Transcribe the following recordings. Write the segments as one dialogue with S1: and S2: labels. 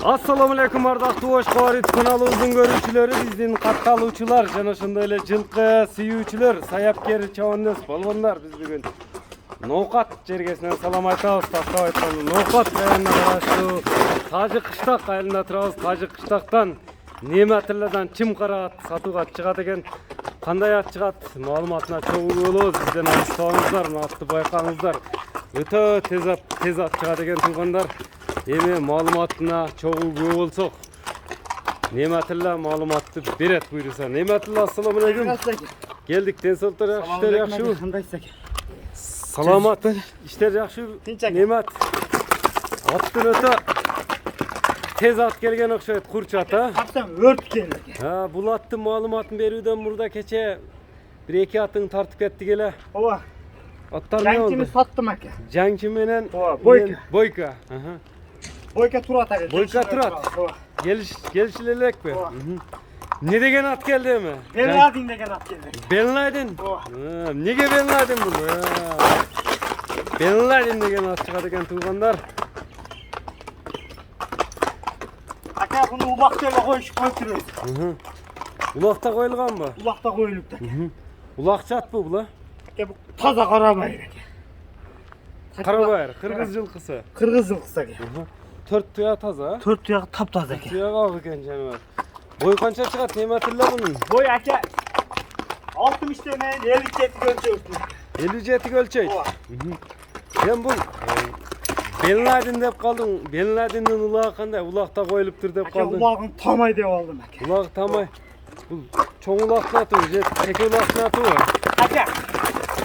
S1: Assalamu alaikum ardaqlı Oş Qarit kanalımızın görüşçüleri, bizden kattaluvçular, jana şunda ele жылқы сүйүүчүлөр, саяпкер, чабандоз, балбондар. Biz bugün Ноқат жергесинен салам айтабыз. Тактап айтканда Ноқат районуна караштуу Тажы кыштак айылында турабыз. Тажы кыштактан нематылардан чым караат сатууга чыгат экен. Кандай ат чыгат маалыматына чогуу болобуз. Бизден алыстабаңыздар, атты байкаңыздар. Өтө тез ат чыгат экен туугандар. Эми маалыматына чогуу көп болсок, Нематилла маалыматты берет буйруса. Нематилла, ассаламу алейкум. Келдик, денсаулыктар жакшы, иштер жакшыбы?
S2: Кандайсыз?
S1: Саламат, иштер жакшыбы? Немат. Аттын өтө тез ат келген окшойт, курч ат, а?
S2: Аттан өрт келди.
S1: Бул аттын маалыматын берүүдөн мурда кече 1-2 атын тартып кеттик эле.
S2: Ооба.
S1: Аттар эмне болду?
S2: Жаңчыны саттым аке.
S1: Жаңчы менен
S2: Бойка.
S1: Бойка.
S2: Бойка турат аке.
S1: Бойка турат. Gelişil elekbe. Ne degen at geldi mi?
S2: Ben Laden degen at geldi.
S1: Ben Laden? Nege Ben Laden bu? Ben Laden degen at çıkardı eken tuğanlar.
S2: Aka bunu ulakta koyuyoruz.
S1: Ulakta koyulgan mı?
S2: Ulakta koyulup da.
S1: Ulakçat bu la?
S2: Bu taza karabayır.
S1: Karabayır, Kırgız yılkısı.
S2: Kırgız yılkısı ake.
S1: 4 tuya taza.
S2: 4 tuya taptaza ake.
S1: Tuya kalk eken canım. Boy kança çıkart Nematilla bunun?
S2: Boy ake 60 tane 57 ölçek.
S1: 57 ölçek. Sen bu Ben Laden dep kaldın. Ben Laden'in ulağı kanday? Ulakta koyuluptur dep kaldın.
S2: Ake ulağın tamay dep aldım ake.
S1: Ulağı tamay. Bu çoğun ulaklı atı, teke ulaklı atı var.
S2: Ake.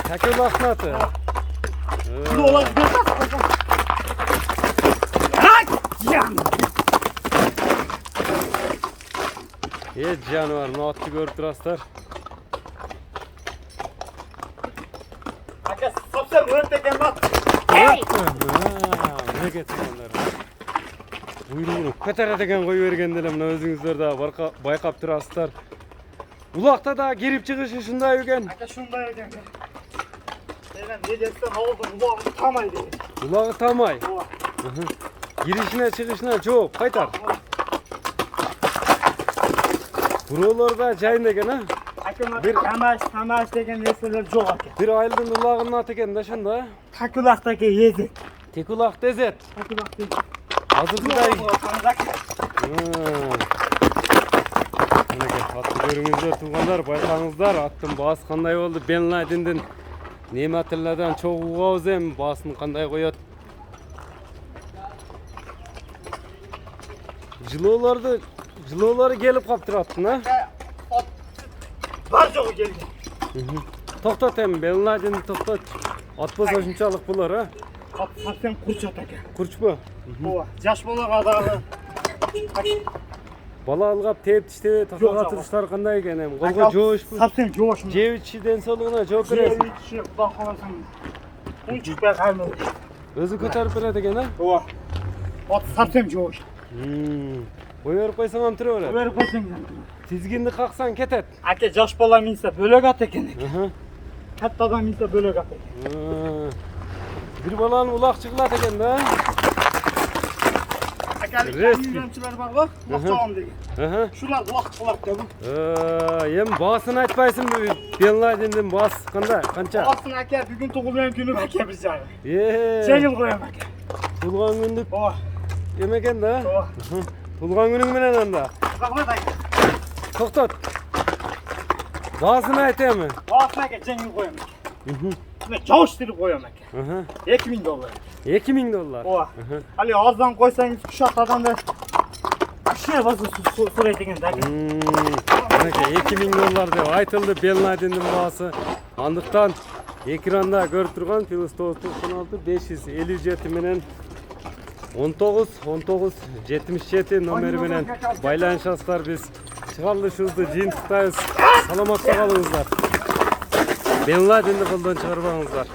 S1: Teke ulaklı atı.
S2: Bu olay görmez. Can.
S1: Canavar, ne attı görüp duraslar.
S2: Ake sapsam örteken bak.
S1: Ne getirin onları? Buyruğunu kötere degen koyu vergendiler, mına özünüzler daha baykap duraslar. Ulakta da girip çıkışı şunday ögen.
S2: Ake şunday ögen. Ne dersen oldu, ulağı tamay değil.
S1: Ulağı tamay. Girişine çıkışına çok kaytar. Buralarda jayın degen ha?
S2: Bir tamaş degen nesneler çok ake.
S1: Bir ayıldın ulağının atı eken de şunda.
S2: Takulaktaki yezet.
S1: Tek ulak dezet.
S2: Takulaktaki.
S1: Hazır gıdayı. Atты görüңүздөр туғандар, байқаңыздар, аттың басы қандай болды. Ben Laden'ден Nematilla'дан чогуугабыз эми басын кандай коёт. Жылоолары келип калыптыр аттын, а?
S2: Бар жогу келди.
S1: Токтот эми, Ben Laden'ди токтот. Атпаса ушунчалык болор, а?
S2: Ат сатсаң курч ат экен.
S1: Курчпу?
S2: Ооба, жаш балага дагы.
S1: Бала алгап тээп тиштебей тактага туруштар кандай экен эми? Колго жоошпу?
S2: Сатсаң жоош.
S1: Жебичи денсаулыгына жооп бересиң.
S2: Жебичи Кудай кааласаң. Унчукпай калмай.
S1: Өзү көтөрүп берет экен, а?
S2: Ооба. Ат сатсаң жоош.
S1: Ой берип койсоң ам тура берет.
S2: Берип койсоң.
S1: Тизгинди каксаң кетет.
S2: Аке жаш бала минсе бөлөк ат экен. Катта адам минсе бөлөк ат экен.
S1: Bir balanın ulak çıkılat eken de.
S2: Akalik var bak, ulakçağım деген. Şular ulak kılak da bu.
S1: Yem basını açpaysın mı? Ben Laden'den bas kança?
S2: Basın ake, bugün tuğulmayan günü ake biz yani.
S1: Şey
S2: koyam ake.
S1: Tulgan gündük yemeken de.
S2: Oha.
S1: Tulgan günün menen anda.
S2: Bakma da ake.
S1: Toktot. Basını aytayım mı?
S2: Basın ake, cengi koyam ake. Çalıştırıp koyam ake. $2000.
S1: $2000.
S2: Oha. Ali ağızdan koysanız kuşaklardan da aşırı bazı su reytingin de ake.
S1: $2000 diye aytıldı Ben Laden'in bahası. Andıktan ekranda görüp turgan Plus 996 557 menen 19 77 nomeri menen baylanışasыздар biz. Çıkarılışınızды жыйынтыктайбыз. Саламатта калыңыздар. Ben Laden'ди колдон чыгарбаңыздар.